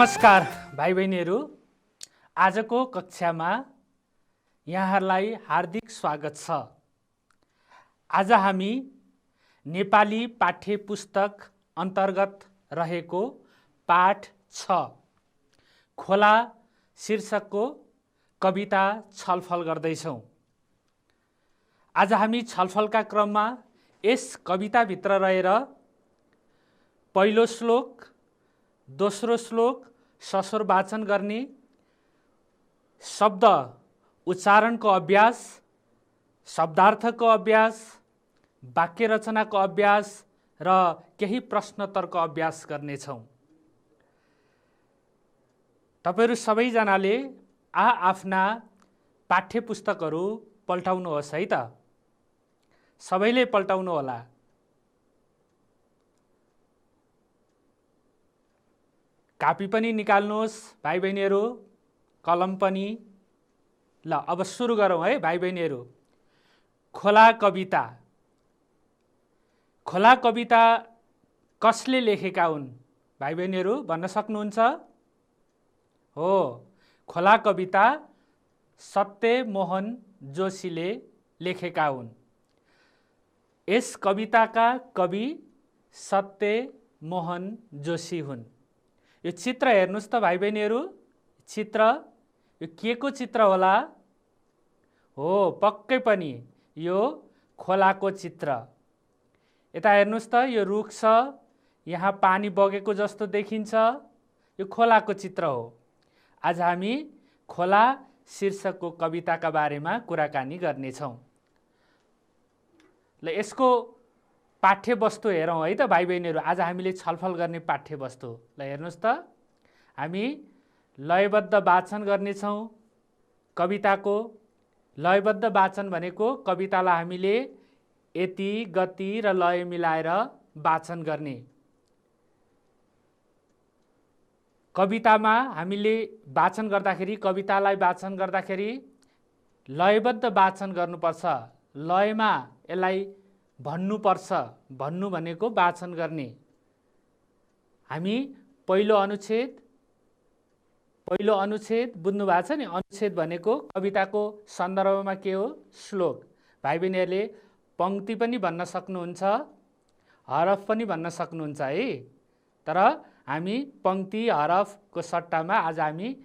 नमस्कार भाइ बहिनीहरू, आजको कक्षामा यहाँहरूलाई हार्दिक स्वागत छ। आज हामी नेपाली पाठ्य पुस्तक अन्तर्गत रहेको पाठ 6 खोला शीर्षकको कविता छलफल गर्दैछौँ। आज हामी छलफलका क्रममा यस कविताभित्र रहेर पहिलो श्लोक, दोस्रो श्लोक सस्वर वाचन गर्ने, शब्द उच्चारणको अभ्यास, शब्दार्थको अभ्यास, वाक्य रचनाको अभ्यास र केही प्रश्नोत्तरको अभ्यास गर्नेछौँ। तपाईहरू सबैजनाले आफ्ना पाठ्य पुस्तकहरू पल्टाउनुहोस् है त। सबैले पल्टाउनु होला। कापी पनि निकाल्नुहोस् भाइ बहिनीहरू, कलम पनि। ल अब सुरु गरौँ है भाइ बहिनीहरू। खोला कविता। खोला कविता कसले लेखेका हुन् भाइ बहिनीहरू भन्न सक्नुहुन्छ? हो, खोला कविता सत्यमोहन जोशीले लेखेका हुन्। यस कविताका कवि सत्यमोहन जोशी हुन्। यो चित्र हेर्नुस् त भाइ बहिनीहरू, चित्र यो के को चित्र होला? हो, पक्कै पनि यो खोलाको चित्र। यता हेर्नुस् त, यो रुख छ, यहाँ पानी बगेको जस्तो देखिन्छ, यो खोलाको चित्र हो। आज हामी खोला शीर्षकको कविताका बारेमा कुराकानी गर्नेछौँ। ल यसको पाठ्यवस्तु हेरौँ है त भाइ बहिनीहरू। आज हामीले छलफल गर्ने पाठ्यवस्तु ल हेर्नुस् त, हामी लयबद्ध वाचन गर्नेछौँ कविताको। लयबद्ध वाचन भनेको कवितालाई हामीले यति, गति र लय मिलाएर वाचन गर्ने। कवितामा हामीले वाचन गर्दाखेरि, कवितालाई वाचन गर्दाखेरि लयबद्ध वाचन गर्नुपर्छ। लयमा यसलाई भन्नुपर्छ। भन्नु भनेको वाचन गर्ने। हामी पहिलो अनुच्छेद बुझ्नु भएको छ नि? अनुच्छेद भनेको कविताको सन्दर्भमा के हो? श्लोक। भाइ बहिनीहरूले पंक्ति पनि भन्न सक्नुहुन्छ, हरफ पनि भन्न सक्नुहुन्छ है। तर हामी पंक्ति हरफको सट्टामा आज हामी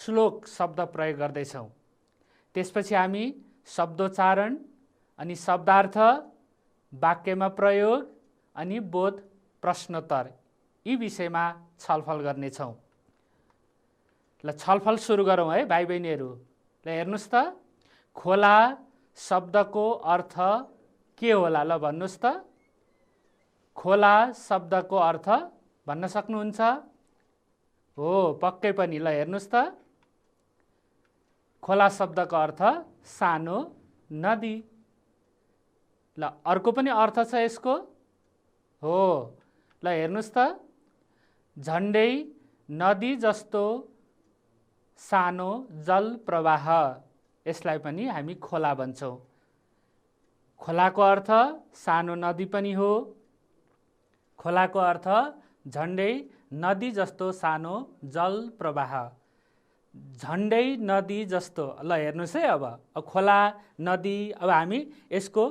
श्लोक शब्द प्रयोग गर्दैछौँ। त्यसपछि हामी शब्दोच्चारण अनि शब्दार्थ, वाक्यमा प्रयोग अनि बोध प्रश्नोत्तर यी विषयमा छलफल गर्नेछौँ। ल छलफल सुरु गरौँ है भाइ बहिनीहरू। ल हेर्नुस् त, खोला शब्दको अर्थ के होला? ल भन्नुस् त, खोला शब्दको अर्थ भन्न सक्नुहुन्छ? हो, पक्कै पनि। ल हेर्नुस् त, खोला शब्दको अर्थ सानो नदी। ल अर्को पनि अर्थ छ यसको। हो, ल हेर्नुस् त, झन्डै नदी जस्तो सानो जल प्रवाह, यसलाई पनि हामी खोला भन्छौँ। खोलाको अर्थ सानो नदी पनि हो। खोलाको अर्थ झन्डै नदी जस्तो सानो जल प्रवाह। झन्डै नदी जस्तो। ल हेर्नुहोस् है, अब खोला, नदी, अब हामी यसको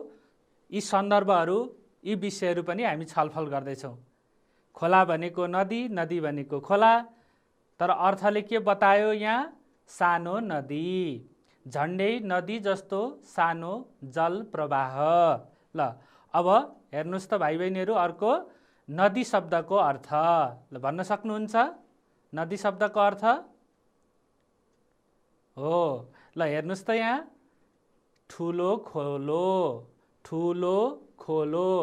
यी सन्दर्भहरू, यी विषयहरू पनि हामी छलफल गर्दैछौँ। खोला भनेको नदी, नदी भनेको खोला, तर अर्थले के बतायो यहाँ? सानो नदी, झन्डै नदी जस्तो सानो जल प्रवाह। ल अब हेर्नुहोस् त भाइ बहिनीहरू, अर्को नदी शब्दको अर्थ ल भन्न सक्नुहुन्छ? नदी शब्दको अर्थ हो, ल हेर्नुहोस् त यहाँ, ठुलो खोलो, ठुलो खोलो।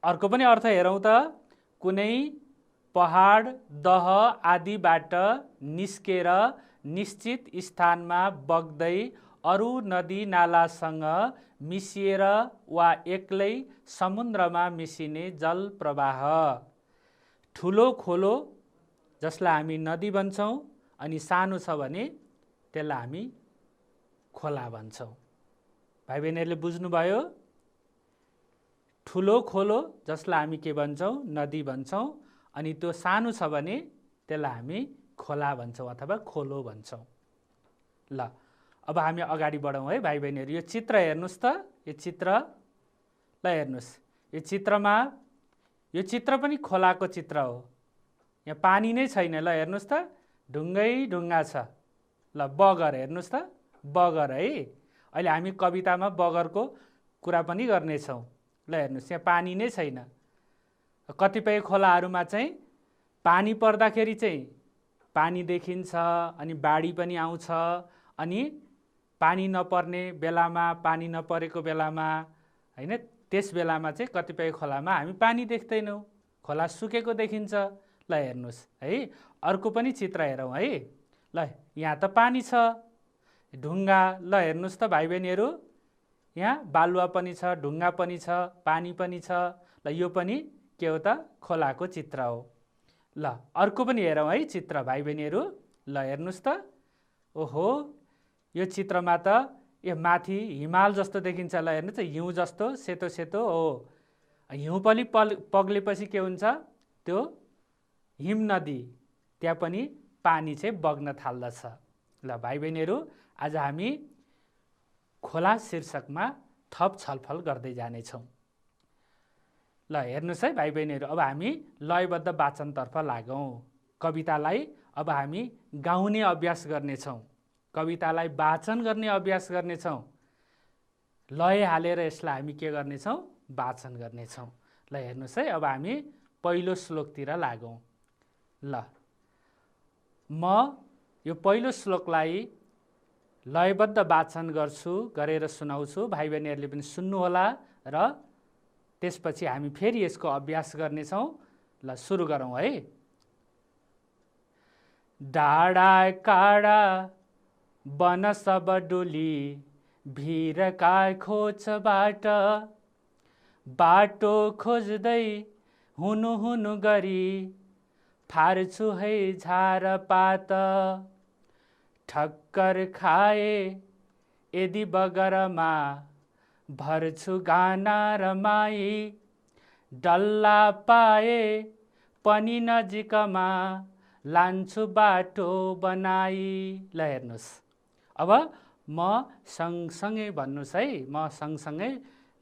अर्को पनि अर्थ हेरौँ त, कुनै पहाड, दह आदिबाट निस्केर निश्चित स्थानमा बग्दै अरू नदी नालासँग मिसिएर वा एक्लै समुद्रमा मिसिने जल प्रवाह। ठुलो खोलो जसलाई हामी नदी भन्छौँ, अनि सानो छ भने त्यसलाई हामी खोला भन्छौँ। भाइ बहिनीहरूले बुझ्नुभयो? ठुलो खोलो जसलाई हामी के भन्छौँ? नदी भन्छौँ। अनि त्यो सानो छ भने त्यसलाई हामी खोला भन्छौँ अथवा खोलो भन्छौँ। ल अब हामी अगाडि बढौँ है भाइ बहिनीहरू। यो चित्र हेर्नुहोस् त, यो चित्र ल हेर्नुहोस्, यो चित्रमा यो चित्र पनि खोलाको चित्र हो। यहाँ पानी नै छैन। ल हेर्नुहोस् त, ढुङ्गै ढुङ्गा छ। ल बगर हेर्नुहोस् त, बगर है। अहिले हामी कवितामा बगरको कुरा पनि गर्नेछौँ। ल हेर्नुहोस्, यहाँ पानी नै छैन। कतिपय खोलाहरूमा चाहिँ पानी पर्दाखेरि चाहिँ पानी देखिन्छ, अनि बाढी पनि आउँछ, अनि पानी नपर्ने बेलामा, पानी नपरेको बेलामा होइन, त्यस बेलामा चाहिँ कतिपय खोलामा हामी पानी देख्दैनौँ, खोला सुकेको देखिन्छ। ल हेर्नुहोस् है, अर्को पनि चित्र हेरौँ है। ल यहाँ त पानी छ, ढुङ्गा। ल हेर्नुहोस् त भाइ बहिनीहरू, यहाँ बालुवा पनि छ, ढुङ्गा पनि छ, पानी पनि छ। ल यो पनि के हो त, खोलाको चित्र हो। ल अर्को पनि हेरौँ है चित्र भाइ बहिनीहरू। ल हेर्नुहोस् त, ओहो यो चित्रमा त यो माथि हिमाल जस्तो देखिन्छ। ल हेर्नुहोस् त, हिउँ जस्तो सेतो सेतो हो। हिउँ पनि पग्लेपछि के हुन्छ, त्यो हिम नदी, त्यहाँ पनि पानी चाहिँ बग्न थाल्दछ। ल भाइ बहिनीहरू, आज हामी खोला शीर्षकमा थप छलफल गर्दै जानेछौँ। ल हेर्नुहोस् है भाइ बहिनीहरू, अब हामी लयबद्ध वाचनतर्फ लागौँ। कवितालाई अब हामी गाउने अभ्यास गर्नेछौँ, कवितालाई वाचन गर्ने अभ्यास गर्नेछौँ। लय हालेर यसलाई हामी के गर्नेछौँ, वाचन गर्नेछौँ। ल हेर्नुहोस् है, अब हामी पहिलो श्लोकतिर लागौँ। ल म यो पहिलो श्लोकलाई लयबद्ध वाचन गर्छु, गरेर सुनाउँछु। भाइ बहिनीहरूले पनि सुन्नुहोला र त्यसपछि हामी फेरि यसको अभ्यास गर्नेछौँ। ल सुरु गरौँ है। डाँडा काँडा वन सब डुली, भिरका खोजबाट बाटो खोज्दै हुनु हुनु गरी, फार्छु है झारपात। ठक्कर खाए यदि बगरमा, भर्छु गाना रमाई। डल्ला पाए पनि नजिकमा, लान्छु बाटो बनाई। ल हेर्नुहोस्, अब म सँगसँगै भन्नुहोस् है, म सँगसँगै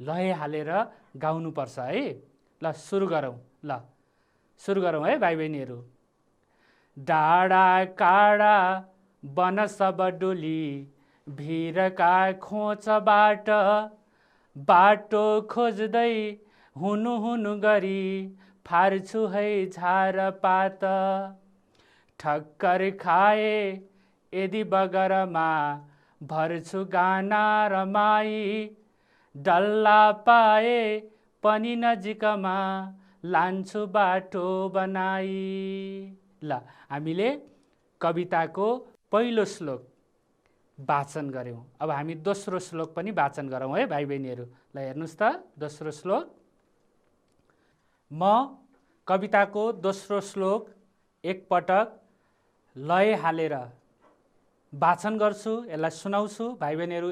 लय हालेर गाउनुपर्छ है। ल सुरु गरौँ। ल सुरु गरौँ है भाइ बहिनीहरू। डाँडा काँडा वन सब डुली, भिरका खोजबाट बाटो खोज्दै हुनु हुनु गरी, फार्छु है झारपात। ठक्कर खाए यदि बगरमा, भर्छु गाना रमाई। डल्ला पाए पनि नजिकमा, लान्छु बाटो बनाई। ल हामीले कविताको पहिलो श्लोक वाचन गऱ्यौँ। अब हामी दोस्रो श्लोक पनि वाचन गरौँ है भाइ बहिनीहरू। ल हेर्नुहोस् त, दोस्रो श्लोक। म कविताको दोस्रो श्लोक एकपटक लय हालेर वाचन गर्छु, यसलाई सुनाउँछु। भाइ बहिनीहरू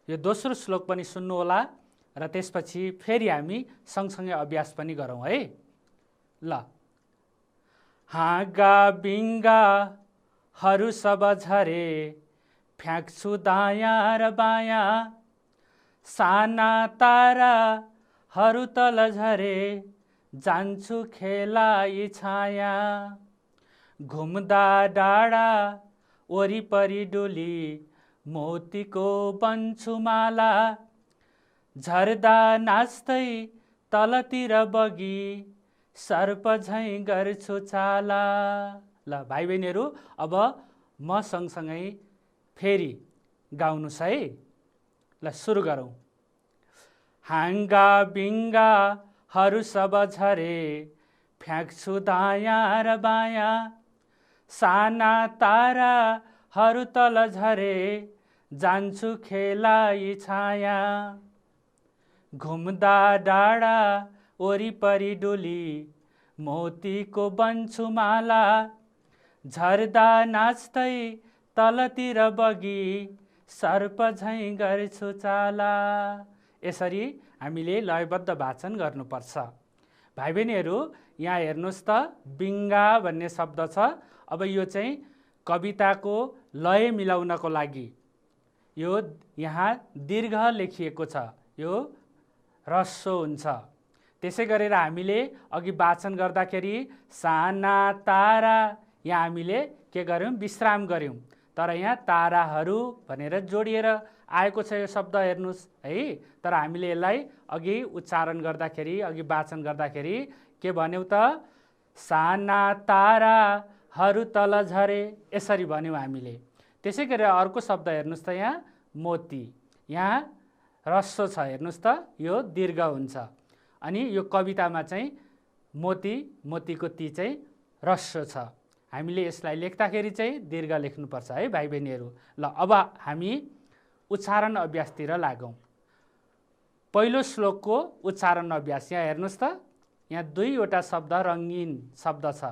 यो दोस्रो श्लोक पनि सुन्नुहोला र त्यसपछि फेरि हामी सँगसँगै अभ्यास पनि गरौँ है। ल हाँगा बिङ्गाहरू सब झरे, फ्याँक्छु दायाँ र बायाँ। साना ताराहरू तल झरे, जान्छु खेलाइ छाया। घुम्दा डाँडा वरिपरि डुली, मोतीको बन्छु माला। झर्दा नाच्दै तलतिर बगी, सर्प झैँ गर्छु चाला। ल भाइ बहिनीहरू, अब म सँगसँगै फेरि गाउनुहोस् है। ल सुरु गरौँ। हाँगा बिङ्गाहरू सब झरे, फ्याँक्छु दायाँ र बायाँ। साना ताराहरू तल झरे, जान्छु खेलाइ छाया। घुम्दा डाँडा वरिपरि डुली, मोतीको बन्छु माला। झर्दा नाच्दै तलतिर बगी, सर्प झैँ गर्छु चाला। यसरी हामीले लयबद्ध वाचन गर्नुपर्छ। भाइ बहिनीहरू, यहाँ हेर्नुहोस् त बिङ्गा भन्ने शब्द छ। अब यो चाहिँ कविताको लय मिलाउनको लागि यो यहाँ दीर्घ लेखिएको छ, यो ह्रस्व हुन्छ। त्यसै गरेर हामीले अघि वाचन गर्दाखेरि साना तारा, यहाँ हामीले के गर्यौँ, विश्राम गर्यौँ। तर यहाँ ताराहरू भनेर जोडिएर आएको छ यो शब्द, हेर्नुहोस् है। तर हामीले यसलाई अघि उच्चारण गर्दाखेरि, अघि वाचन गर्दाखेरि के भन्यौँ त, साना ताराहरू तल झरे, यसरी भन्यौँ हामीले। त्यसै गरेर अर्को शब्द हेर्नुहोस् त, यहाँ मोती, यहाँ ह्रस्व छ, हेर्नुहोस् त यो दीर्घ हुन्छ। अनि यो कवितामा चाहिँ मोती, मोतीको ती चाहिँ ह्रस्व छ। हामीले यसलाई लेख्दाखेरि चाहिँ दीर्घ लेख्नुपर्छ है भाइ बहिनीहरू। ल अब हामी उच्चारण अभ्यासतिर लागौँ। पहिलो श्लोकको उच्चारण अभ्यास यहाँ हेर्नुहोस् त, यहाँ दुईवटा शब्द रङ्गीन शब्द छ,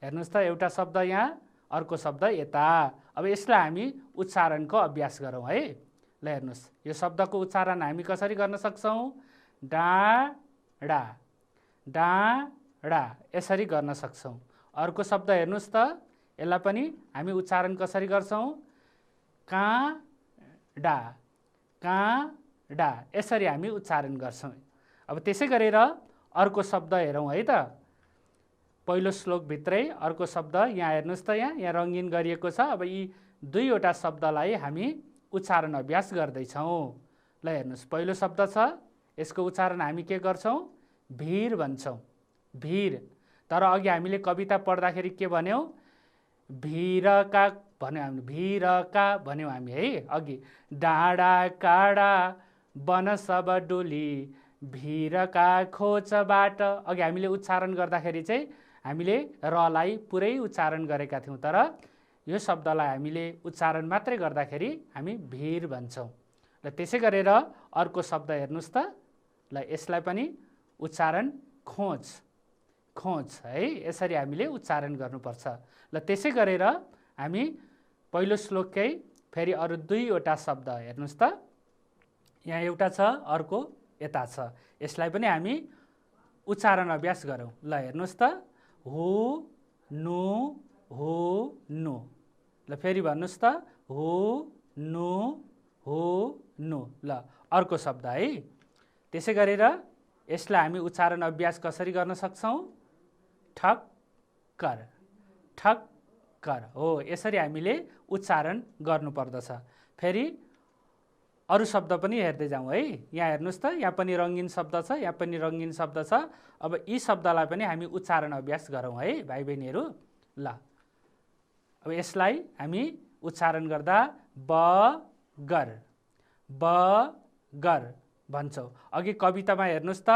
हेर्नुहोस् त, एउटा शब्द यहाँ, अर्को शब्द यता। अब यसलाई हामी उच्चारणको अभ्यास गरौँ है। ल हेर्नुहोस्, यो शब्दको उच्चारण हामी कसरी गर्न सक्छौँ, डाँडा, डाँडा, यसरी गर्न सक्छौँ। अर्को शब्द हेर्नुहोस् त, यसलाई पनि हामी उच्चारण कसरी गर्छौँ, काँडा, काँडा, यसरी हामी उच्चारण गर्छौँ। अब त्यसै गरेर अर्को शब्द हेरौँ है त, पहिलो श्लोकभित्रै अर्को शब्द यहाँ हेर्नुहोस् त, यहाँ रङ्गीन गरिएको छ। अब यी दुईवटा शब्दलाई हामी उच्चारण अभ्यास गर्दैछौँ। ल हेर्नुहोस्, पहिलो शब्द छ, यसको उच्चारण हामी के गर्छौँ, भिर भन्छौँ, भिर। तर अघि हामीले कविता पढ्दाखेरि के भन्यौँ, भिरका भन्यौँ हामी, भिरका भन्यौँ हामी है अघि। डाँडा काँडा वन सब डोली भिरका खोजबाट, अघि हामीले उच्चारण गर्दाखेरि चाहिँ हामीले रलाई पुरै उच्चारण गरेका थियौँ। तर यो शब्दलाई हामीले उच्चारण मात्रै गर्दाखेरि हामी भिर भन्छौँ। ल त्यसै गरेर अर्को शब्द हेर्नुहोस् त, ल यसलाई पनि उच्चारण खोज, खोज है, यसरी हामीले उच्चारण गर्नुपर्छ। ल त्यसै गरेर हामी पहिलो श्लोककै फेरि अरू दुईवटा शब्द हेर्नुहोस् त, यहाँ एउटा छ, अर्को यता छ, यसलाई पनि हामी उच्चारण अभ्यास गरौँ। ल हेर्नुहोस् त, हु नु, हु नु। ल फेरि भन्नुहोस् त, हु नु, हु नु। ल अर्को शब्द है। त्यसै गरेर यसलाई हामी उच्चारण अभ्यास कसरी गर्न सक्छौँ, ठक्कर, ठक्कर, हो, यसरी हामीले उच्चारण गर्नुपर्दछ। फेरि अरू शब्द पनि हेर्दै जाउँ है। यहाँ हेर्नुहोस् त, यहाँ पनि रङ्गीन शब्द छ, यहाँ पनि रङ्गीन शब्द छ। अब यी शब्दलाई पनि हामी उच्चारण अभ्यास गरौँ है भाइ बहिनीहरू। ल अब यसलाई हामी उच्चारण गर्दा बगर, बगर भन्छौँ। अघि कवितामा हेर्नुहोस् त,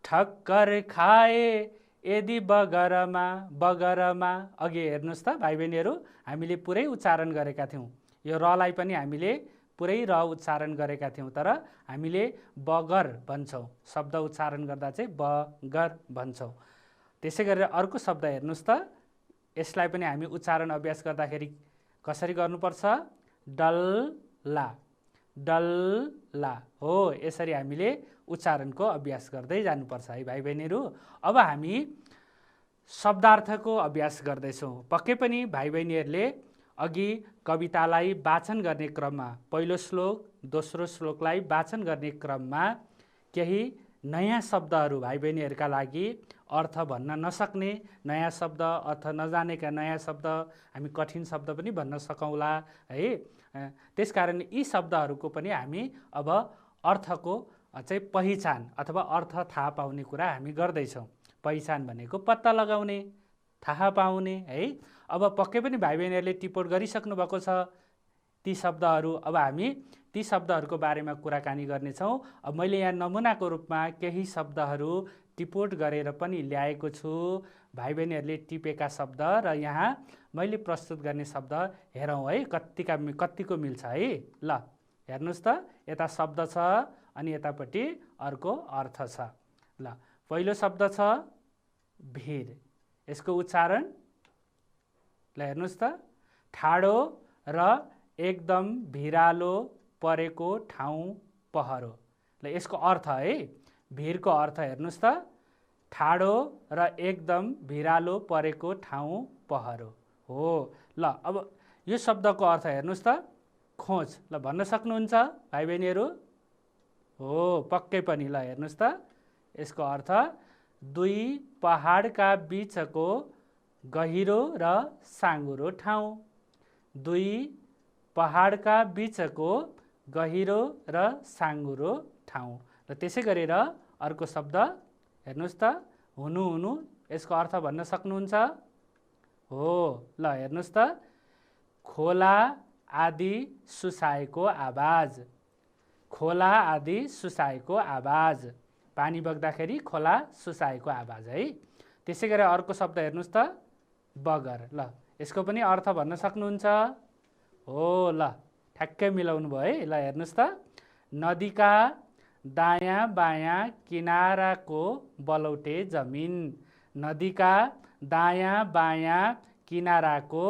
ठक्कर खाए यदि बगरमा, बगरमा, अघि हेर्नुहोस् त भाइ बहिनीहरू, हामीले पुरै उच्चारण गरेका थियौँ। यो रलाई पनि हामीले पुरै र उच्चारण गरेका थियौँ, तर हामीले बगर भन्छौँ। शब्द उच्चारण गर्दा चाहिँ बगर भन्छौँ। त्यसै गरेर अर्को शब्द हेर्नुहोस् त, यसलाई पनि हामी उच्चारण अभ्यास गर्दाखेरि कसरी गर्नुपर्छ, डल्ला, डल्ला, हो, यसरी हामीले उच्चारणको अभ्यास गर्दै जानुपर्छ है भाइ बहिनीहरू। अब हामी शब्दार्थको अभ्यास गर्दैछौँ। पक्कै पनि भाइ बहिनीहरूले अघि कवितालाई वाचन गर्ने क्रममा, पहिलो श्लोक दोस्रो श्लोकलाई वाचन गर्ने क्रममा केही नयाँ शब्दहरू भाइ बहिनीहरूका लागि, अर्थ भन्न नसक्ने नयाँ शब्द, अर्थ नजानेका नयाँ शब्द, हामी कठिन शब्द पनि भन्न सकौँला है। त्यसकारण यी शब्दहरूको पनि हामी अब अर्थको चाहिँ पहिचान अथवा अर्थ थाहा पाउने कुरा हामी गर्दैछौँ। पहिचान भनेको पत्ता लगाउने, थाहा पाउने है। अब पक्कै पनि भाइ बहिनीहरूले टिपोट गरिसक्नु भएको छ ती शब्दहरू। अब हामी ती शब्दहरूको बारेमा कुराकानी गर्नेछौँ। अब मैले यहाँ नमुनाको रूपमा केही शब्दहरू टिपोट गरेर पनि ल्याएको छु। भाइ बहिनीहरूले टिपेका शब्द र यहाँ मैले प्रस्तुत गर्ने शब्द हेरौँ है, कतिको मिल्छ है। ल हेर्नुहोस् त, यता शब्द छ अनि यतापट्टि अर्को अर्थ छ। ल पहिलो शब्द छ भिर, यसको उच्चारण ल हेर्नुहोस् त, ठाडो र एकदम भिरालो परेको ठाउँ पहरो। ल यसको अर्थ है, भिरको अर्थ हेर्नुहोस् त, ठाडो र एकदम भिरालो परेको ठाउँ पहरो हो। ल अब यो शब्दको अर्थ हेर्नुहोस् त, खोज। ल भन्न सक्नुहुन्छ भाइ बहिनीहरू? हो, पक्कै पनि। ल हेर्नुहोस् त, यसको अर्थ दुई पहाडका बीचको गहिरो र साँघुरो ठाउँ। दुई पहाडका बीचको गहिरो र साँघुरो ठाउँ। र त्यसै गरेर अर्को शब्द हेर्नुहोस् त, हुनु हुनु। यसको अर्थ भन्न सक्नुहुन्छ? हो, ल हेर्नुहोस् त, खोला आदि सुसाएको आवाज। खोला आदि सुसाएको आवाज, पानी बग्दाखेरि खोला सुसाएको आवाज है। त्यसै गरी अर्को शब्द हेर्नुहोस् त, बगर। ल यसको पनि अर्थ भन्न सक्नुहुन्छ? हो, ल ठ्याक्कै मिलाउनु भयो है। ल हेर्नुहोस् त, नदीका दायाँ बायाँ किनाराको बलौटे जमिन। नदीका दायाँ बायाँ किनाराको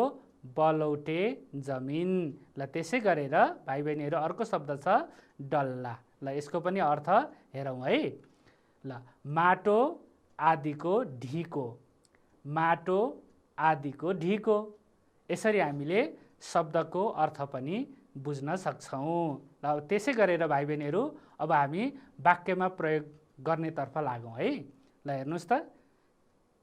बलौटे जमिन। ल त्यसै गरेर भाइ बहिनीहरू अर्को शब्द छ डल्ला। ल यसको पनि अर्थ हेरौँ है। ल माटो आदिको ढिको। माटो आदिको ढिको। यसरी हामीले शब्दको अर्थ पनि बुझ्न सक्छौँ। ल त्यसै गरेर भाइ बहिनीहरू अब हामी वाक्यमा प्रयोग गर्नेतर्फ लागौँ है। ल हेर्नुहोस् त,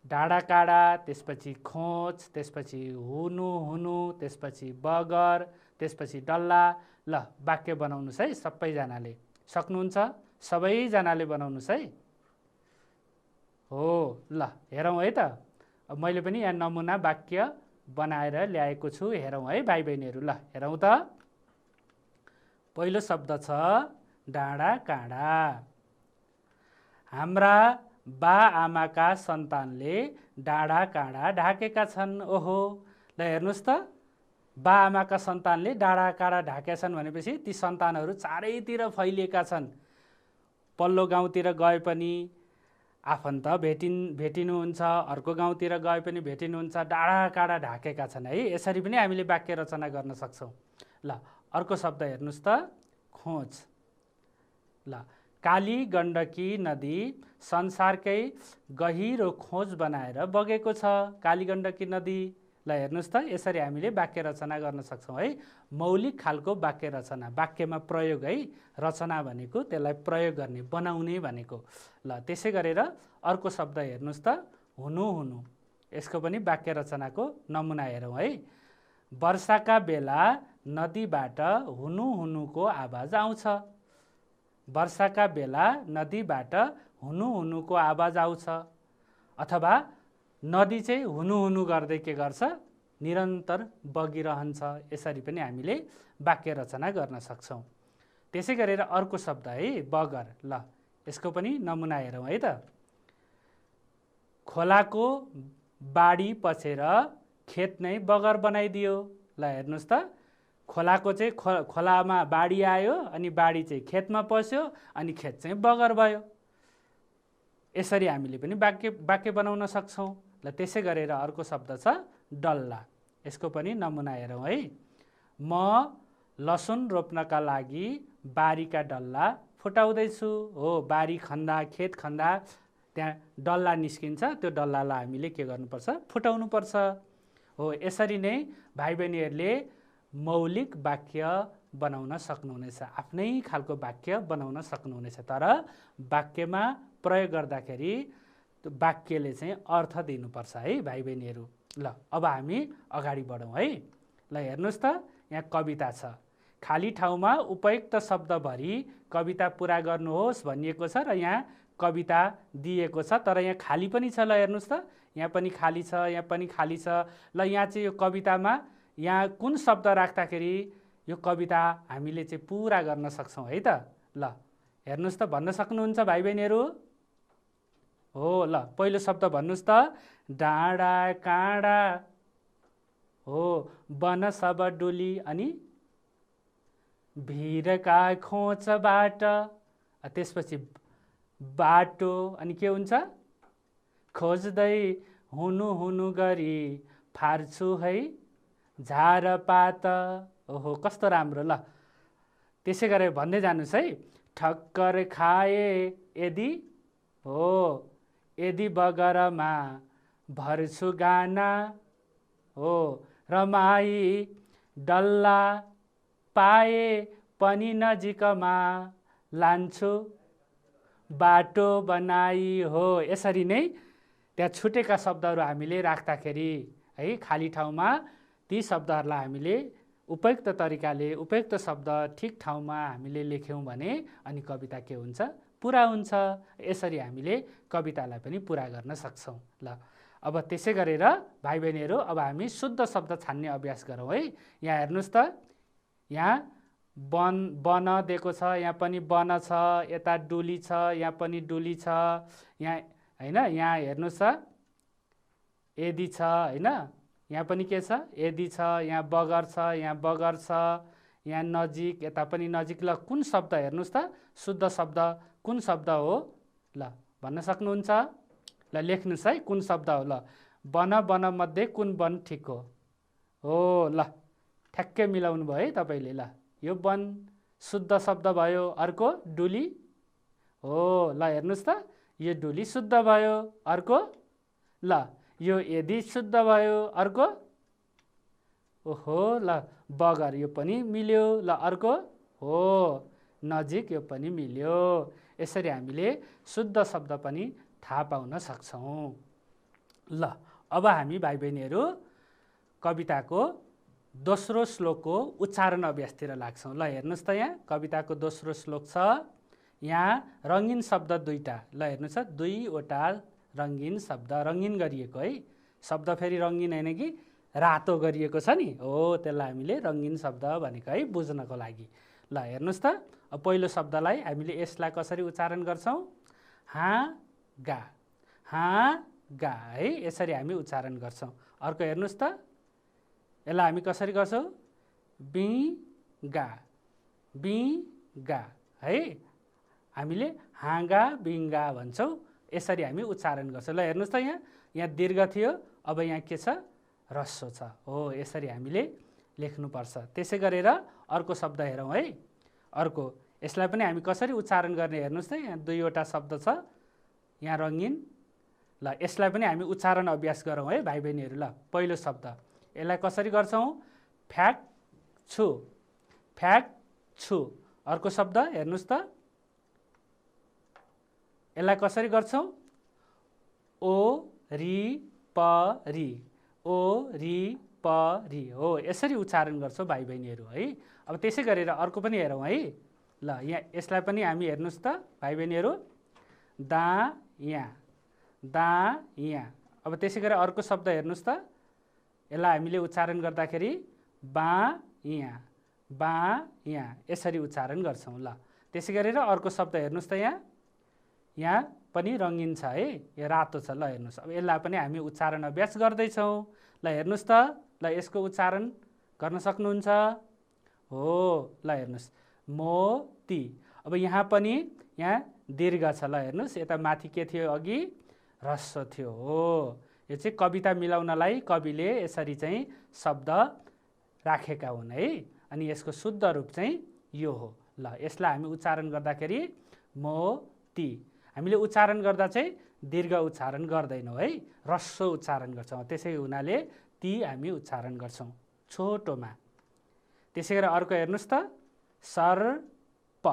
डाँडा काँडा, त्यसपछि खोज, त्यसपछि हुनु हुनु, त्यसपछि बगर, त्यसपछि डल्ला। ल वाक्य बनाउनुहोस् है सबैजनाले। सक्नुहुन्छ? सबैजनाले बनाउनुहोस् है। हो, ल हेरौँ है त। अब मैले पनि यहाँ नमुना वाक्य बनाएर ल्याएको छु, हेरौँ है भाइ बहिनीहरू। ल हेरौँ त। पहिलो शब्द छ डाँडा काँडा। हाम्रा बा आमाका सन्तानले डाँडा काँडा ढाकेका छन्। ओहो, ल हेर्नुहोस् त, बा आमाका सन्तानले डाँडा काँडा ढाकेका छन् भनेपछि ती सन्तानहरू चारैतिर फैलिएका छन्। पल्लो गाउँतिर गए पनि आफन्त भेटिनुहुन्छ, अर्को गाउँतिर गए पनि भेटिनुहुन्छ, डाँडा काँडा ढाकेका छन् है। यसरी पनि हामीले वाक्य रचना गर्न सक्छौँ। ल अर्को शब्द हेर्नुहोस् त, खोज। ल काली गण्डकी नदी संसारकै गहिरो खोज बनाएर बगेको छ। काली गण्डकी नदी। ल हेर्नुहोस् त, यसरी हामीले वाक्य रचना गर्न सक्छौँ है। मौलिक खालको वाक्य रचना, वाक्यमा प्रयोग है। रचना भनेको त्यसलाई प्रयोग गर्ने, बनाउने भनेको। ल त्यसै गरेर अर्को शब्द हेर्नुहोस् त, हुनु हुनु। यसको पनि वाक्य रचनाको नमुना हेरौँ है। वर्षाका बेला नदीबाट हुनु हुनुको आवाज आउँछ। वर्षाका बेला नदीबाट हुनु हुनुको आवाज आउँछ। अथवा नदी चाहिँ हुनु हुनु गर्दै के गर्छ, निरन्तर बगिरहन्छ। यसरी पनि हामीले वाक्य रचना गर्न सक्छौँ। त्यसै गरेर अर्को शब्द है, बगर। ल यसको पनि नमुना हेरौँ है त। खोलाको बाढी पसेर खेत नै बगर बनाइदियो। ल हेर्नुहोस् त, खोलाको चाहिँ खोलामा बाढी आयो, अनि बाढी चाहिँ खेतमा पस्यो, अनि खेत चाहिँ बगर भयो। यसरी हामीले पनि वाक्य बनाउन सक्छौँ। ल त्यसै गरेर अर्को शब्द छ डल्ला। यसको पनि नमुना हेरौँ है। म लसुन रोप्नका लागि बारीका डल्ला फुटाउँदैछु। हो, बारी खन्दा, खेत खन्दा त्यहाँ डल्ला निस्किन्छ, त्यो डल्लालाई हामीले के गर्नुपर्छ, फुटाउनुपर्छ। हो, यसरी नै भाइ बहिनीहरूले मौलिक वाक्य बनाउन सक्नुहुनेछ, आफ्नै खालको वाक्य बनाउन सक्नुहुनेछ। तर वाक्यमा प्रयोग गर्दाखेरि वाक्यले चाहिँ अर्थ दिनुपर्छ है भाइ बहिनीहरू। ल अब हामी अगाडि बढौँ है। ल हेर्नुहोस् त, यहाँ कविता छ। खाली ठाउँमा उपयुक्त शब्द भरी कविता पुरा गर्नुहोस् भनिएको छ र यहाँ कविता दिएको छ। तर यहाँ खाली पनि छ। ल हेर्नुहोस् त, यहाँ पनि खाली छ, यहाँ पनि खाली छ। ल यहाँ चाहिँ यो कवितामा यहाँ कुन शब्द राख्दाखेरि यो कविता हामीले चाहिँ पुरा गर्न सक्छौँ है त। ल हेर्नुहोस् त, भन्न सक्नुहुन्छ भाइ बहिनीहरू? हो, ल पहिलो शब्द भन्नुहोस् त, डाँडा काँडा। हो, वन सब डुली, अनि भिरका खोचबाट, त्यसपछि बाटो, अनि के हुन्छ, खोज्दै हुनु हुनु गरी फार्छु है झारपात। ओहो, कस्तो राम्रो। ल त्यसै गरेर भन्दै जानुहोस् है। ठक्कर खाए यदि, हो यदि बगरमा भर्छु गाना हो रमाई डल्ला पाए पनि नजिकमा लान्छु बाटो बनाई हो। यसरी नै त्यहाँ छुटेका शब्दहरू हामीले राख्दाखेरि है खाली ठाउँमा ती शब्दहरूलाई हामीले उपयुक्त तरिकाले उपयुक्त शब्द ठिक ठाउँमा हामीले लेख्यौँ भने अनि कविता के हुन्छ पुरा हुन्छ। यसरी हामीले कवितालाई पनि पुरा गर्न सक्छौँ। ल अब त्यसै गरेर भाइ बहिनीहरू अब हामी शुद्ध शब्द छान्ने अभ्यास गरौँ है। यहाँ हेर्नुहोस् त यहाँ बन दिएको छ, यहाँ पनि बन छ, यता डुली छ, यहाँ पनि डुली छ, यहाँ हैन यहाँ हेर्नुहोस् त यदि छ हैन यहाँ पनि के छ यदि छ, यहाँ बगर छ, यहाँ बगर छ, यहाँ नजिक यता पनि नजिक। ल कुन शब्द हेर्नुहोस् त शुद्ध शब्द कुन शब्द हो ल भन्न सक्नुहुन्छ? ल लेख्नुहोस् है कुन शब्द हो। ल बन बन मध्ये कुन वन ठिक हो ल ठ्याक्कै मिलाउनु भयो है तपाईँले। ल यो वन शुद्ध शब्द भयो। अर्को डुली हो। ल हेर्नुहोस् त यो डुली शुद्ध भयो। अर्को ल यो यदि शुद्ध भयो। अर्को ओहो ल बगर यो पनि मिल्यो। ल अर्को हो नजिक यो पनि मिल्यो। यसरी हामीले शुद्ध शब्द पनि थाहा पाउन सक्छौँ। ल अब हामी भाइ बहिनीहरू कविताको दोस्रो श्लोकको उच्चारण अभ्यासतिर लाग्छौँ। ल हेर्नुहोस् त यहाँ कविताको दोस्रो श्लोक छ। यहाँ रङ्गीन शब्द दुईटा। ल हेर्नुहोस् त दुईवटा रङ्गीन शब्द रङ्गीन गरिएको है। शब्द फेरि रङ्गीन होइन कि रातो गरिएको छ नि हो त्यसलाई हामीले रङ्गीन शब्द भनेको है बुझ्नको लागि। ल हेर्नुहोस् त अब पहिलो शब्दलाई हामीले यसलाई कसरी उच्चारण गर्छौँ हाँगा हाँगा है यसरी हामी उच्चारण गर्छौँ। अर्को हेर्नुहोस् त यसलाई हामी कसरी गर्छौँ बिगा बिगा है हामीले हाँगा बिङ्गा भन्छौँ। यसरी हामी उच्चारण गर्छौँ। ल हेर्नुहोस् त यहाँ दीर्घ थियो अब यहाँ के छ ह्रस्व छ हो यसरी हामीले लेख्नुपर्छ। त्यसै गरेर अर्को शब्द हेरौँ है। अर्को यसलाई पनि हामी कसरी उच्चारण गर्ने हेर्नुहोस् त यहाँ दुईवटा शब्द छ यहाँ रङ्गीन। ल यसलाई पनि हामी उच्चारण अभ्यास गरौँ है भाइ बहिनीहरू। ल पहिलो शब्द यसलाई कसरी गर्छौँ फ्याक छु। अर्को शब्द हेर्नुहोस् त यसलाई कसरी गर्छौँ ओ रि परी हो यसरी उच्चारण गर्छौँ भाइ बहिनीहरू है। अब त्यसै गरेर अर्को पनि हेरौँ है। ल यहाँ यसलाई पनि हामी हेर्नुहोस् त भाइ बहिनीहरू दायाँ अब त्यसै गरेर अर्को शब्द हेर्नुहोस् त यसलाई हामीले उच्चारण गर्दाखेरि बायाँ यसरी उच्चारण गर्छौँ। ल त्यसै गरेर अर्को शब्द हेर्नुहोस् त यहाँ पनि रङ्गीन छ है यो रातो छ। ल हेर्नुहोस् अब यसलाई पनि हामी उच्चारण अभ्यास गर्दैछौँ। ल हेर्नुहोस् त ल यसको उच्चारण गर्न सक्नुहुन्छ हो। ल हेर्नुहोस् मोती। अब यहाँ पनि यहाँ दीर्घ छ। ल हेर्नुहोस् यता माथि के थियो अघि ह्रस्व थियो हो। यो चाहिँ कविता मिलाउनलाई कविले यसरी चाहिँ शब्द राखेका हुन् है। अनि यसको शुद्ध रूप चाहिँ यो हो। ल यसलाई हामी उच्चारण गर्दाखेरि मोती हामीले उच्चारण गर्दा चाहिँ दीर्घ उच्चारण गर्दैनौँ है ह्रस्व उच्चारण गर्छौँ। त्यसै हुनाले ती हामी उच्चारण गर्छौँ छोटोमा। त्यसै गरेर अर्को हेर्नुहोस् त सर्प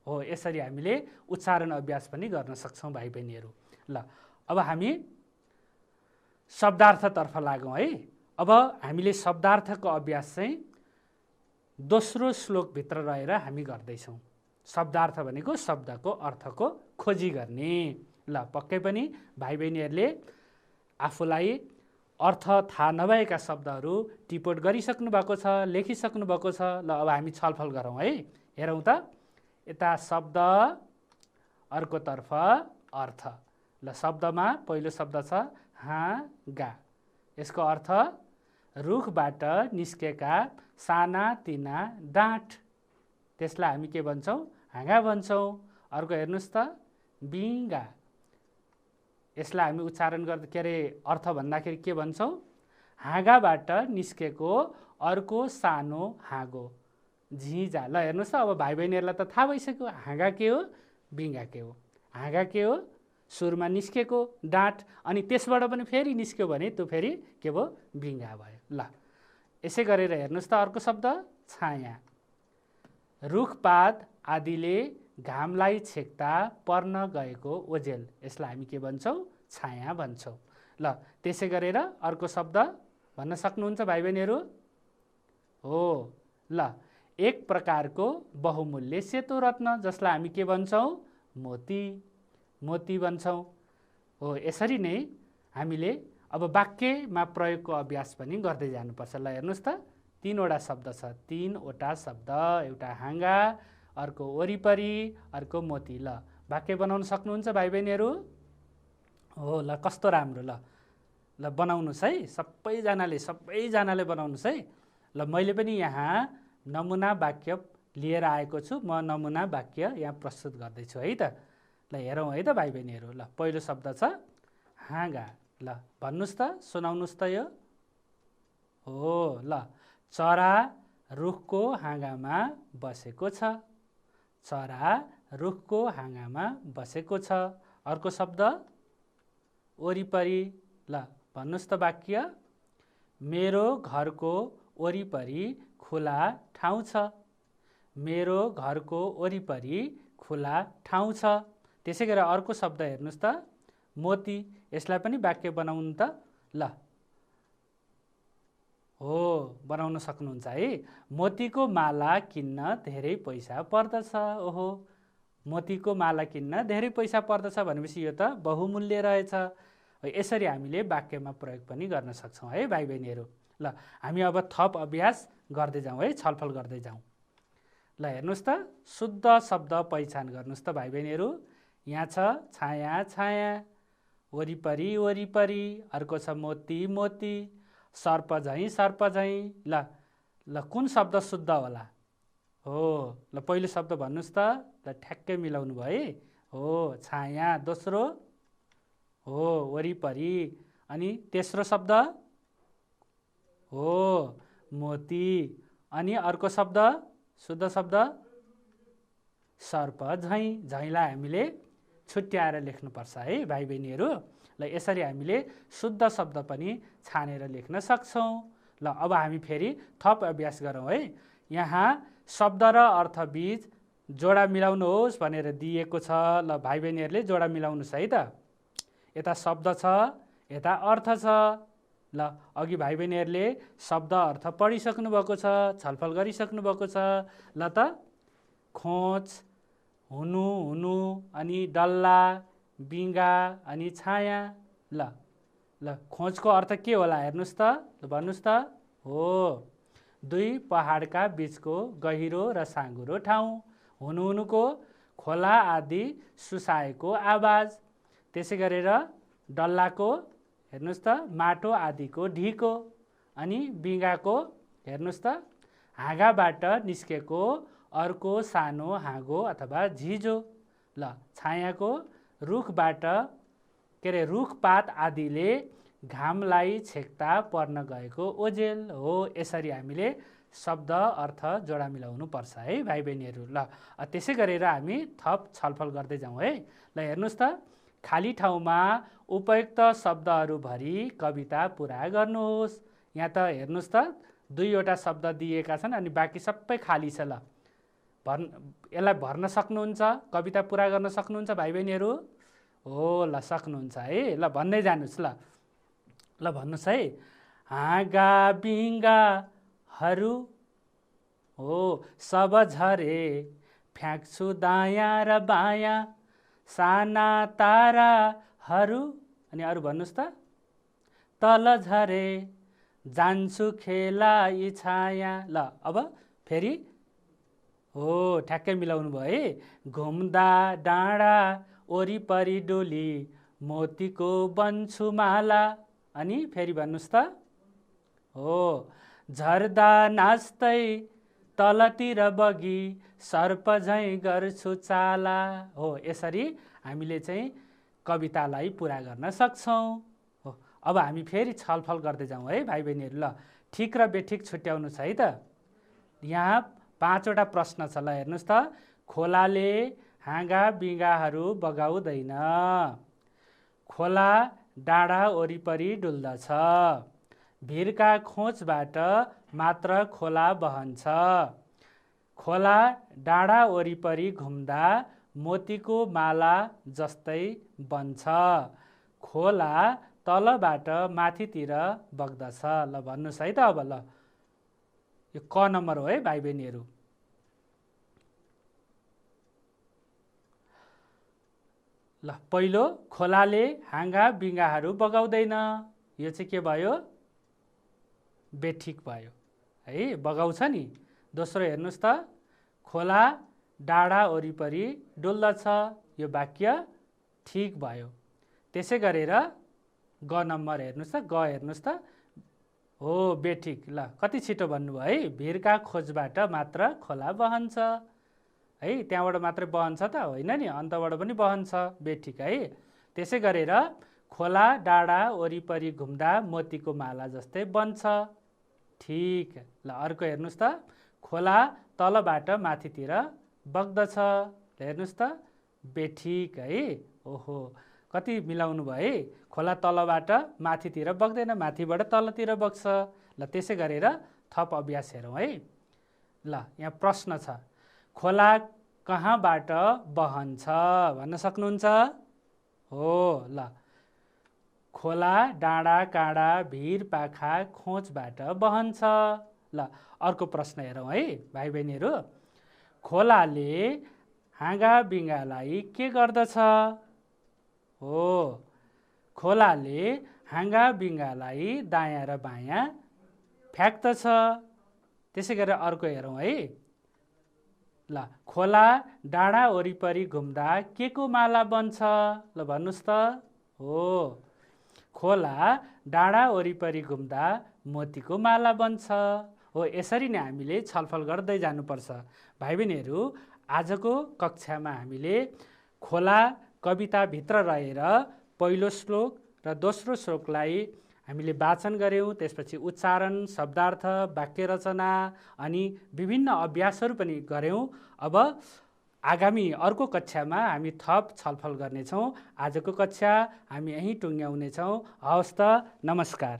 हो यसरी हामीले उच्चारण अभ्यास पनि गर्न सक्छौँ भाइ बहिनीहरू। ल अब हामी शब्दार्थतर्फ लागौँ है। अब हामीले शब्दार्थको अभ्यास चाहिँ दोस्रो श्लोकभित्र रहेर हामी गर्दैछौँ। शब्दार्थ भनेको शब्दको अर्थको खोजी गर्ने। ल पक्कै पनि भाइ बहिनीहरूले आफूलाई अर्थ थाहा नभएका शब्दहरू टिपोट गरिसक्नु भएको छ लेखिसक्नु भएको छ। ल अब हामी छलफल गरौँ है। हेरौँ त यता शब्द अर्कोतर्फ अर्थ। ल शब्दमा पहिलो शब्द छ हाँगा यसको अर्थ रुखबाट निस्केका साना तिना डाँठ त्यसलाई हामी के भन्छौँ हाँगा भन्छौँ। अर्को हेर्नुहोस् त बिङ्गा यसलाई हामी उच्चारण गर्दा के अरे अर्थ भन्दाखेरि के भन्छौँ हाँगाबाट निस्केको अर्को सानो हाँगो झिझा। ल हेर्नुहोस् त अब भाइ बहिनीहरूलाई त थाहा भइसक्यो हाँगा के हो बिङ्गा के हो। हाँगा के हो सुरुमा निस्केको डाँठ अनि त्यसबाट पनि फेरि निस्क्यो भने त्यो फेरि के भयो बिङ्गा भयो। ल यसै गरेर हेर्नुहोस् त अर्को शब्द छाया। रुखपात आदिले घामलाई छेक्दा पर्न गएको ओझेल, यसलाई हामी के भन्छौँ छाया भन्छौँ। ल त्यसै गरेर अर्को शब्द भन्न सक्नुहुन्छ भाइ बहिनीहरू? हो ल एक प्रकारको बहुमूल्य सेतो रत्न जसलाई हामी के भन्छौँ मोती, मोती भन्छौँ। हो यसरी नै हामीले अब वाक्यमा प्रयोगको अभ्यास पनि गर्दै जानुपर्छ। ल हेर्नुहोस् त तीनवटा शब्द छ, तीनवटा शब्द, एउटा हाँगा, अर्को वरिपरि, अर्को मोती। ल वाक्य बनाउन सक्नुहुन्छ भाइ बहिनीहरू? हो ल कस्तो राम्रो। ल बनाउनुहोस् है, सबैजनाले बनाउनुहोस् है। ल मैले पनि यहाँ नमुना वाक्य लिएर आएको छु, म नमुना वाक्य यहाँ प्रस्तुत गर्दैछु है त। ल हेरौँ है त भाइ बहिनीहरू। ल पहिलो शब्द छ हाँगा। ल भन्नुहोस् त, सुनाउनुहोस् त यो। हो ल चरा रुखको हाँगामा बसेको छ, चरा रुखको हाँगामा बसेको छ। अर्को शब्द वरिपरि। ल भन्नुहोस् त वाक्य, मेरो घरको वरिपरि खुला ठाउँ छ, मेरो घरको वरिपरि खुला ठाउँ छ। त्यसै गरेर अर्को शब्द हेर्नुहोस् त मोती, यसलाई पनि वाक्य बनाउनु त। ल हो बनाउन सक्नुहुन्छ है। मोतीको माला किन्न धेरै पैसा पर्दछ। ओहो मोतीको माला किन्न धेरै पैसा पर्दछ भनेपछि यो त बहुमूल्य रहेछ। यसरी हामीले वाक्यमा प्रयोग पनि गर्न सक्छौँ है भाइ बहिनीहरू। ल हामी अब थप अभ्यास गर्दै जाउँ है, छलफल गर्दै जाउँ। ल हेर्नुहोस् त शुद्ध शब्द पहिचान गर्नुहोस् त भाइ बहिनीहरू। यहाँ छ छाया छाया, वरिपरि वरिपरि, अर्को छ मोती मोती, सर्प झैँ सर्प झैँ। ल कुन शब्द शुद्ध होला? हो ल पहिलो शब्द भन्नुहोस् त। ल ठ्याक्कै मिलाउनु भयो है। हो छाया, दोस्रो हो वरिपरि, अनि तेस्रो शब्द हो मोती, अनि अर्को शब्द शुद्ध शब्द सर्प झैँ। झैँलाई हामीले छुट्याएर लेख्नुपर्छ है भाइ बहिनीहरू। ल यसरी हामीले शुद्ध शब्द पनि छानेर लेख्न सक्छौँ। ल अब हामी फेरि थप अभ्यास गरौँ है। यहाँ शब्द र अर्थबीच जोडा मिलाउनुहोस् भनेर दिएको छ। ल भाइ बहिनीहरूले जोडा मिलाउनुहोस् है त। यता शब्द छ, यता अर्थ छ। ल अघि भाइ बहिनीहरूले शब्द अर्थ पढिसक्नु भएको छ, छलफल गरिसक्नु भएको छ। ल त खोज, हुनु हुनु, अनि डल्ला, बिङ्गा, अनि छाया। ल खोजको अर्थ के होला हेर्नुहोस् त। ल भन्नुहोस् त। हो दुई पहाडका बिचको गहिरो र साँघुरो ठाउँ। हुनु हुनुको खोला आदि सुसाएको आवाज। त्यसै गरेर डल्लाको हेर्नुहोस् त माटो आदिको ढिको, अनि बिङ्गाको हेर्नुहोस् त हाँगाबाट निस्केको अर्को सानो हाँगो अथवा झिझो। ल छायाको रुखबाट रुखपात आदिले घामलाई छेक्दा पर्न गएको ओझेल। हो यसरी हामीले शब्द अर्थ जोडा मिलाउनु पर्छ है भाइ बहिनीहरू। ल त्यसै गरेर हामी थप छलफल गर्दै जाउँ है। ल हेर्नुहोस् त खाली ठाउँमा उपयुक्त शब्दहरू भरी कविता पुरा गर्नुहोस्। यहाँ त हेर्नुहोस् त दुईवटा शब्द दिएका छन् अनि बाँकी सबै खाली छ। ल यसलाई भर्न सक्नुहुन्छ, कविता पुरा गर्न सक्नुहुन्छ भाइ बहिनीहरू? हो ल सक्नुहुन्छ है। ल भन्दै जानुहोस्। ल भन्नुहोस् है। हाँगा बिङ्गाहरू हो सब झरे, फ्याँक्छु दायाँ र बायाँ, साना ताराहरू, अनि अरू भन्नुहोस् त तल झरे, जान्छु खेला यी छाया। ल अब फेरि हो ठ्याक्कै मिलाउनु भयो है। घुम्दा डाँडा वरिपरि डोली, मोतीको बन्छु माला, अनि फेरि भन्नुहोस् त। हो झर्दा नाच्दै तलतिर बगी, सर्प झैँ गर्छु चाला। हो यसरी हामीले चाहिँ कवितालाई पुरा गर्न सक्छौँ। हो अब हामी फेरि छलफल गर्दै जाउँ है भाइ बहिनीहरू। ल ठिक र बेठिक छुट्याउनु छ है त। यहाँ 5वटा प्रश्न छ। ल हेर्नुहोस् त खोलाले हाँगा बिङ्गाहरू बगाउँदैन। खोला डाँडा वरिपरि डुल्दछ। भिरका खोजबाट मात्र खोला बहन्छ। खोला डाँडा वरिपरि घुम्दा मोतीको माला जस्तै बन्छ। खोला तलबाट माथितिर बग्दछ। ल भन्नुहोस् है त अब। ल यो क नम्बर हो है भाइ बहिनीहरू। ल पहिलो खोलाले हाँगा बिङ्गाहरू बगाउँदैन। यो चाहिँ के भयो? बेठिक भयो है, बगाउँछ नि। दोस्रो हेर्नुहोस् त, खोला डाँडा वरिपरि डुल्दछ। यो वाक्य ठिक भयो। त्यसै गरेर ग नम्बर हेर्नुहोस् त, ग हेर्नुहोस् त, हो बेठिक। ल कति छिटो भन्नुभयो है। भिरका खोजबाट मात्र खोला बहन्छ है, त्यहाँबाट मात्रै बहन्छ त होइन नि, अन्तबाट पनि बहन्छ। बेठिक है। त्यसै गरेर खोला डाँडा वरिपरि घुम्दा मोतीको माला जस्तै बन्छ। ठिक। ल अर्को हेर्नुहोस् त, खोला तलबाट माथितिर बग्दछ। हेर्नुहोस् त, बेठिक है। ओहो कति मिलाउनु भयो है। खोला तलबाट माथितिर बग्दैन, माथिबाट तलतिर बग्छ। ल त्यसै गरेर थप अभ्यास हेरौँ है। ल यहाँ प्रश्न छ, खोला कहाँबाट बहन्छ भन्न सक्नुहुन्छ? हो ल, खोला डाँडा काँडा भिर पाखा खोजबाट बहन्छ। ल अर्को प्रश्न हेरौँ है भाइ बहिनीहरू। खोलाले हाँगा बिङ्गालाई के गर्दछ? हो, खोलाले हाँगा बिङ्गालाई दायाँ र बायाँ फ्याँक्दछ। त्यसै गरेर अर्को हेरौँ है। ल खोला डाँडा वरिपरि घुम्दा के को माला बन्छ? ल भन्नुहोस् त। हो, खोला डाँडा वरिपरि घुम्दा मोतीको माला बन्छ। हो, यसरी नै हामीले छलफल गर्दै जानुपर्छ। भाइ बहिनीहरू, आजको कक्षामा हामीले खोला कविताभित्र रहेर पहिलो श्लोक र दोस्रो श्लोकलाई हामीले वाचन गऱ्यौँ। त्यसपछि उच्चारण, शब्दार्थ, वाक्य रचना अनि विभिन्न अभ्यासहरू पनि गऱ्यौँ। अब आगामी अर्को कक्षामा हामी थप छलफल गर्नेछौँ। आजको कक्षा हामी यहीँ टुङ्ग्याउनेछौँ। हवस् त, नमस्कार।